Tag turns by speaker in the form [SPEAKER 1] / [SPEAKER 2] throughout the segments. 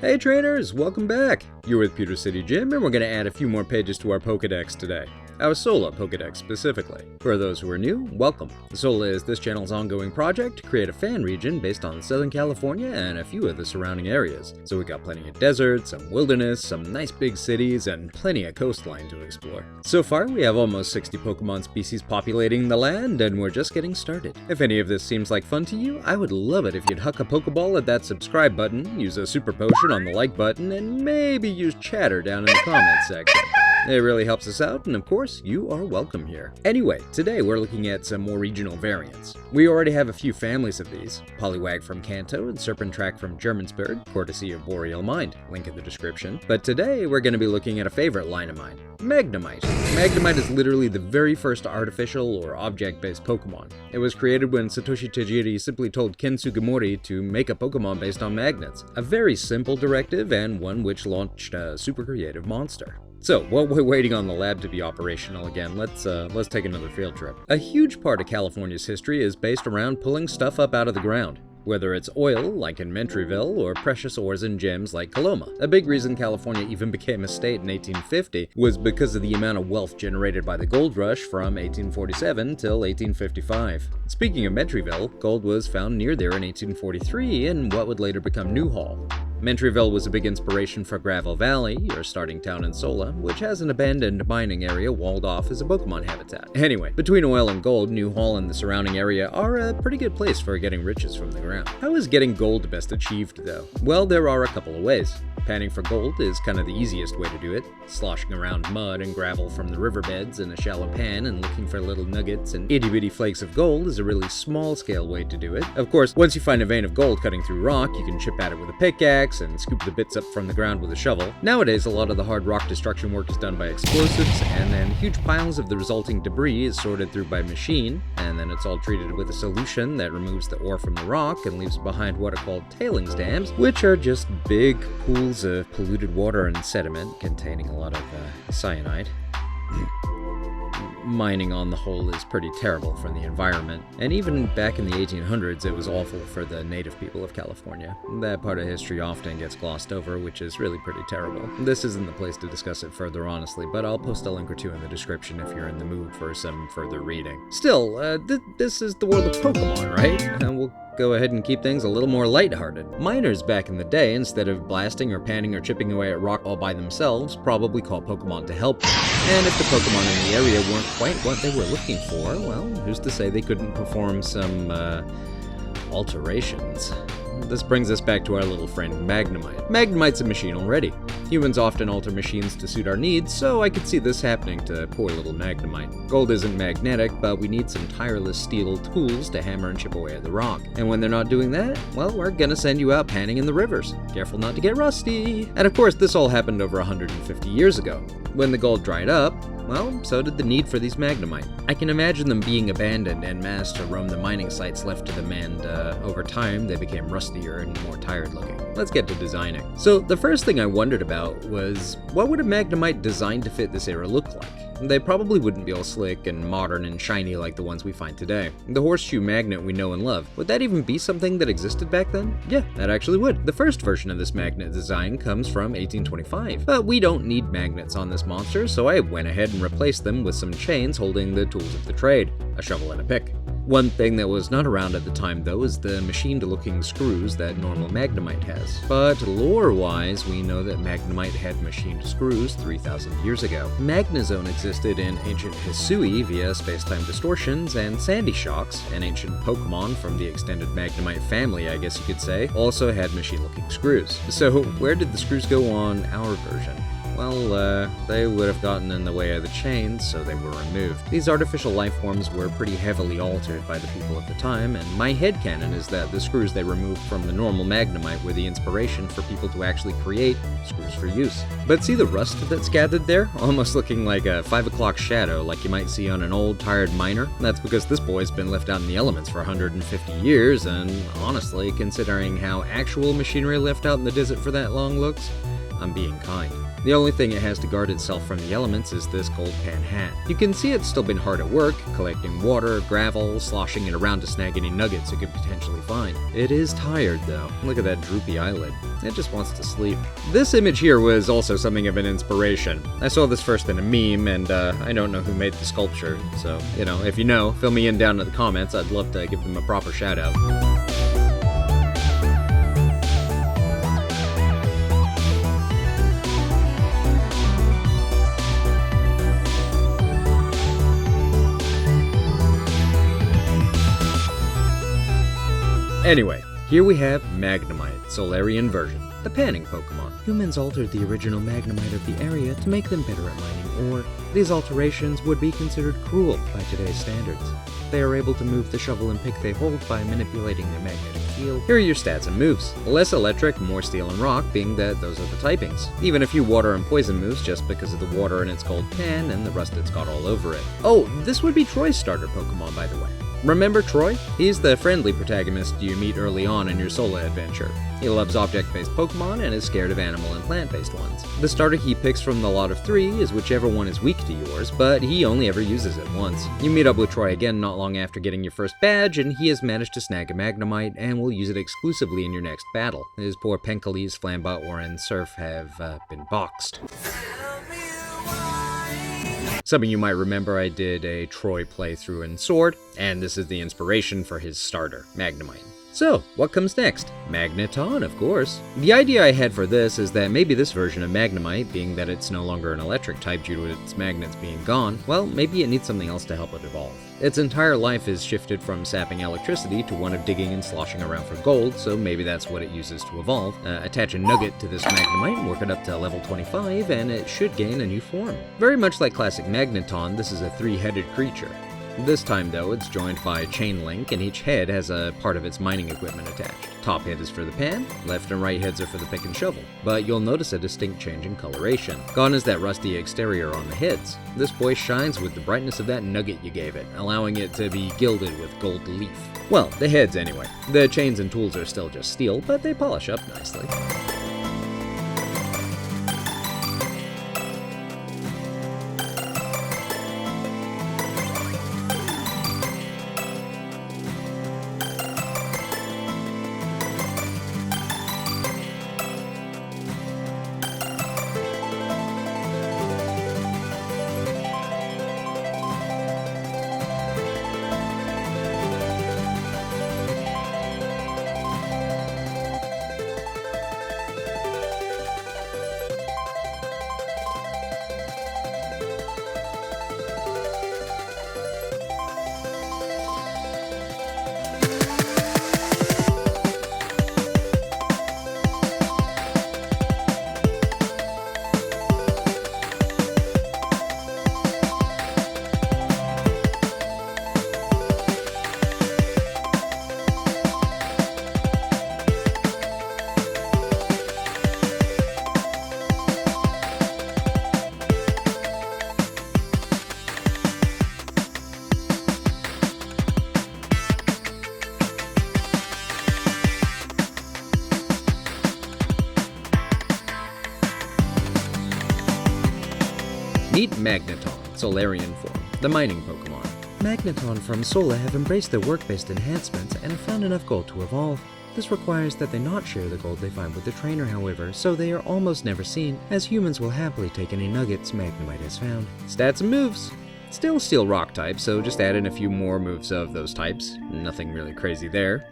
[SPEAKER 1] Hey trainers, welcome back! You're with PewterCityJim, and we're going to add a few more pages to our Pokedex today. Our Sola Pokedex specifically. For those who are new, welcome. Sola is this channel's ongoing project to create a fan region based on Southern California and a few of the surrounding areas. So we got plenty of desert, some wilderness, some nice big cities, and plenty of coastline to explore. So far, we have almost 60 Pokemon species populating the land, and we're just getting started. If any of this seems like fun to you, I would love it if you'd huck a Pokeball at that subscribe button, use a super potion on the like button, and maybe use chatter down in the comments section. It really helps us out, and of course, you are welcome here. Anyway, today we're looking at some more regional variants. We already have a few families of these, Poliwag from Kanto and Serpentrak from Germansburg, courtesy of Boreal Mind, link in the description. But today we're going to be looking at a favorite line of mine, Magnemite. Magnemite is literally the very first artificial or object-based Pokemon. It was created when Satoshi Tajiri simply told Ken Sugimori to make a Pokemon based on magnets. A very simple directive and one which launched a super creative monster. So, while we're waiting on the lab to be operational again, let's take another field trip. A huge part of California's history is based around pulling stuff up out of the ground. Whether it's oil, like in Mentryville, or precious ores and gems like Coloma. A big reason California even became a state in 1850 was because of the amount of wealth generated by the gold rush from 1847 till 1855. Speaking of Mentryville, gold was found near there in 1843 in what would later become Newhall. Mentryville was a big inspiration for Gravel Valley, your starting town in Sola, which has an abandoned mining area walled off as a Pokemon habitat. Anyway, between oil and gold, Newhall and the surrounding area are a pretty good place for getting riches from the ground. How is getting gold best achieved, though? Well, there are a couple of ways. Panning for gold is kind of the easiest way to do it, sloshing around mud and gravel from the riverbeds in a shallow pan and looking for little nuggets and itty-bitty flakes of gold is a really small-scale way to do it. Of course, once you find a vein of gold cutting through rock, you can chip at it with a pickaxe and scoop the bits up from the ground with a shovel. Nowadays, a lot of the hard rock destruction work is done by explosives, and then huge piles of the resulting debris is sorted through by machine, and then it's all treated with a solution that removes the ore from the rock and leaves behind what are called tailings dams, which are just big pools of polluted water and sediment containing a lot of cyanide. Mining on the whole is pretty terrible for the environment, and even back in the 1800s it was awful for the native people of California. That part of history often gets glossed over, which is really pretty terrible. This isn't the place to discuss it further honestly, but I'll post a link or two in the description if you're in the mood for some further reading. Still, this is the world of Pokemon, right? And we'll go ahead and keep things a little more lighthearted. Miners back in the day, instead of blasting or panning or chipping away at rock all by themselves, probably called Pokemon to help them. And if the Pokemon in the area weren't quite what they were looking for, well, who's to say they couldn't perform some, alterations? This brings us back to our little friend Magnemite. Magnemite's a machine already. Humans often alter machines to suit our needs, so I could see this happening to poor little Magnemite. Gold isn't magnetic, but we need some tireless steel tools to hammer and chip away at the rock. And when they're not doing that, well, we're gonna send you out panning in the rivers. Careful not to get rusty. And of course, this all happened over 150 years ago. When the gold dried up, well, so did the need for these Magnemite. I can imagine them being abandoned en masse to roam the mining sites left to them, and over time they became rustier and more tired looking. Let's get to designing. So the first thing I wondered about was, what would a Magnemite designed to fit this era look like? They probably wouldn't be all slick and modern and shiny like the ones we find today. The horseshoe magnet we know and love, would that even be something that existed back then? Yeah, that actually would. The first version of this magnet design comes from 1825, but we don't need magnets on this monster, so I went ahead and replaced them with some chains holding the tools of the trade, a shovel and a pick. One thing that was not around at the time though is the machined-looking screws that normal Magnemite has. But lore-wise, we know that Magnemite had machined screws 3,000 years ago. Magnezone existed in ancient Hisui via space-time distortions, and Sandy Shocks, an ancient Pokemon from the extended Magnemite family I guess you could say, also had machine-looking screws. So where did the screws go on our version? Well, they would have gotten in the way of the chains, so they were removed. These artificial life forms were pretty heavily altered by the people at the time, and my headcanon is that the screws they removed from the normal Magnemite were the inspiration for people to actually create screws for use. But see the rust that's gathered there? Almost looking like a 5 o'clock shadow like you might see on an old, tired miner? That's because this boy's been left out in the elements for 150 years, and honestly, considering how actual machinery left out in the desert for that long looks, I'm being kind. The only thing it has to guard itself from the elements is this gold pan hat. You can see it's still been hard at work, collecting water, gravel, sloshing it around to snag any nuggets it could potentially find. It is tired though. Look at that droopy eyelid. It just wants to sleep. This image here was also something of an inspiration. I saw this first in a meme, and I don't know who made the sculpture, so, if you know, fill me in down in the comments. I'd love to give them a proper shout out. Anyway, here we have Magnemite, Solarian version, the panning Pokemon. Humans altered the original Magnemite of the area to make them better at mining ore. These alterations would be considered cruel by today's standards. They are able to move the shovel and pick they hold by manipulating their magnetic field. Here are your stats and moves. Less electric, more steel and rock, being that those are the typings. Even a few water and poison moves just because of the water in its gold pan and the rust it's got all over it. Oh, this would be Troy's starter Pokemon, by the way. Remember Troy? He's the friendly protagonist you meet early on in your Sola adventure. He loves object-based Pokemon and is scared of animal and plant-based ones. The starter he picks from the lot of 3 is whichever one is weak to yours, but he only ever uses it once. You meet up with Troy again not long after getting your first badge, and he has managed to snag a Magnemite and will use it exclusively in your next battle. His poor Penkelis, Flambot, and Surf have been boxed. Some of you might remember I did a Troy playthrough in Sword, and this is the inspiration for his starter, Magnemite. So, what comes next? Magneton, of course. The idea I had for this is that maybe this version of Magnemite, being that it's no longer an electric type due to its magnets being gone, well, maybe it needs something else to help it evolve. Its entire life is shifted from sapping electricity to one of digging and sloshing around for gold, so maybe that's what it uses to evolve. Attach a nugget to this Magnemite, work it up to level 25, and it should gain a new form. Very much like classic Magneton, this is a 3-headed creature. This time, though, it's joined by a chain link, and each head has a part of its mining equipment attached. Top head is for the pan, left and right heads are for the pick and shovel, but you'll notice a distinct change in coloration. Gone is that rusty exterior on the heads. This boy shines with the brightness of that nugget you gave it, allowing it to be gilded with gold leaf. Well, the heads anyway. The chains and tools are still just steel, but they polish up nicely. Meet Magneton, Solarian form, the mining Pokemon. Magneton from Sola have embraced their work-based enhancements and have found enough gold to evolve. This requires that they not share the gold they find with the trainer, however, so they are almost never seen, as humans will happily take any nuggets Magnemite has found. Stats and moves. Still Steel Rock type, so just add in a few more moves of those types. Nothing really crazy there.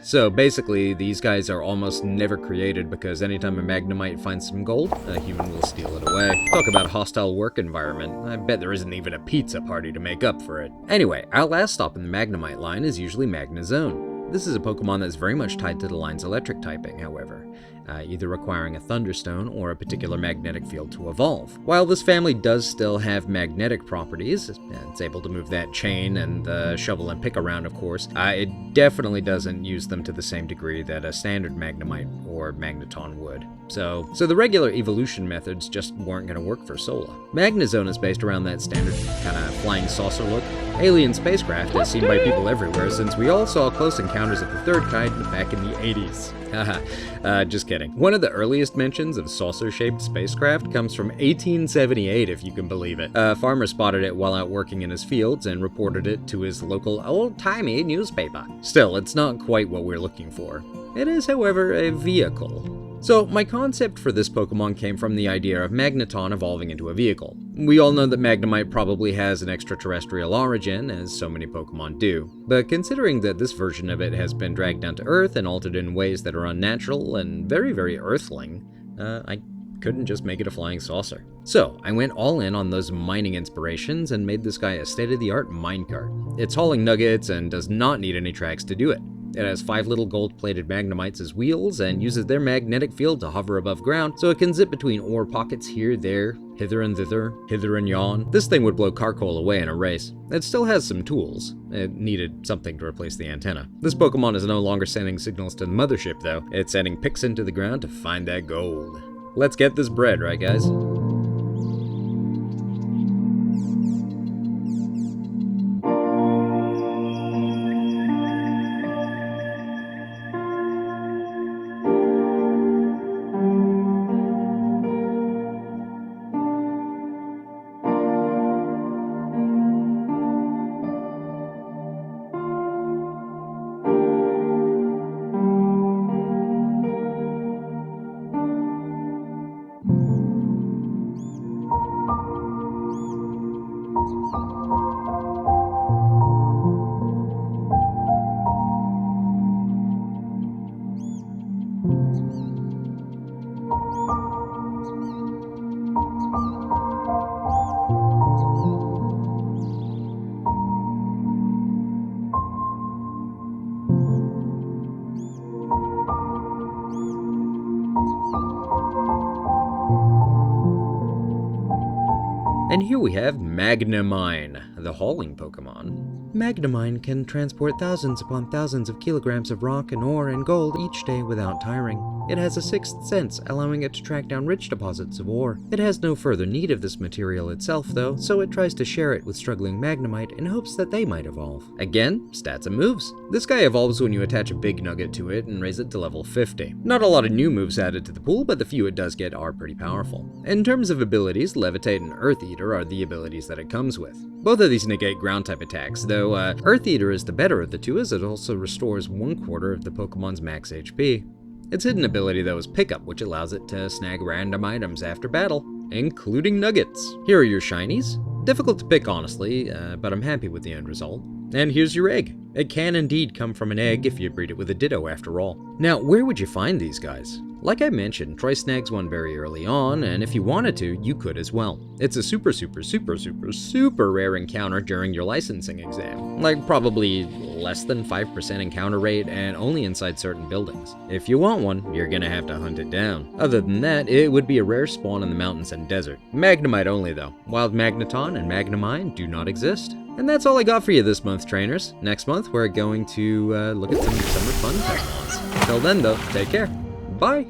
[SPEAKER 1] So basically, these guys are almost never created because anytime a Magnemite finds some gold, a human will steal it away. Talk about a hostile work environment. I bet there isn't even a pizza party to make up for it. Anyway, our last stop in the Magnemite line is usually Magnezone. This is a Pokemon that's very much tied to the line's electric typing, however, either requiring a Thunderstone or a particular magnetic field to evolve. While this family does still have magnetic properties, it's able to move that chain and the shovel and pick around, of course, it definitely doesn't use them to the same degree that a standard Magnemite or Magneton would. So the regular evolution methods just weren't going to work for Sola. Magnezone is based around that standard kind of flying saucer look. Alien spacecraft is seen by people everywhere since we all saw close encounters of the third kind back in the 80s. Haha, just kidding. One of the earliest mentions of saucer-shaped spacecraft comes from 1878, if you can believe it. A farmer spotted it while out working in his fields and reported it to his local old-timey newspaper. Still, it's not quite what we're looking for. It is, however, a vehicle. So, my concept for this Pokemon came from the idea of Magneton evolving into a vehicle. We all know that Magnemite probably has an extraterrestrial origin, as so many Pokemon do, but considering that this version of it has been dragged down to Earth and altered in ways that are unnatural and very, very Earthling, I couldn't just make it a flying saucer. So, I went all in on those mining inspirations and made this guy a state-of-the-art minecart. It's hauling nuggets and does not need any tracks to do it. It has 5 little gold-plated Magnemites as wheels and uses their magnetic field to hover above ground, so it can zip between ore pockets here, there, hither and thither, hither and yon. This thing would blow charcoal away in a race. It still has some tools. It needed something to replace the antenna. This Pokemon is no longer sending signals to the mothership, though. It's sending picks into the ground to find that gold. Let's get this bread, right guys? And here we have Magnamine, the hauling Pokemon. Magnamine can transport thousands upon thousands of kilograms of rock and ore and gold each day without tiring. It has a sixth sense, allowing it to track down rich deposits of ore. It has no further need of this material itself, though, so it tries to share it with struggling Magnemite in hopes that they might evolve. Again, stats and moves. This guy evolves when you attach a big nugget to it and raise it to level 50. Not a lot of new moves added to the pool, but the few it does get are pretty powerful. In terms of abilities, Levitate and Earth Eater are the abilities that it comes with. Both of these negate ground-type attacks, though Earth Eater is the better of the two as it also restores 1/4 of the Pokemon's max HP. Its hidden ability, though, is Pickup, which allows it to snag random items after battle, including nuggets. Here are your shinies. Difficult to pick, honestly, but I'm happy with the end result. And here's your egg. It can indeed come from an egg if you breed it with a Ditto after all. Now, where would you find these guys? Like I mentioned, Troy snags one very early on, and if you wanted to, you could as well. It's a super rare encounter during your licensing exam. Like probably less than 5% encounter rate and only inside certain buildings. If you want one, you're gonna have to hunt it down. Other than that, it would be a rare spawn in the mountains and desert. Magnemite only though. Wild Magneton and Magnamine do not exist. And that's all I got for you this month, trainers. Next month, we're going to look at some summer fun Pokemons. Till then, though, take care. Bye!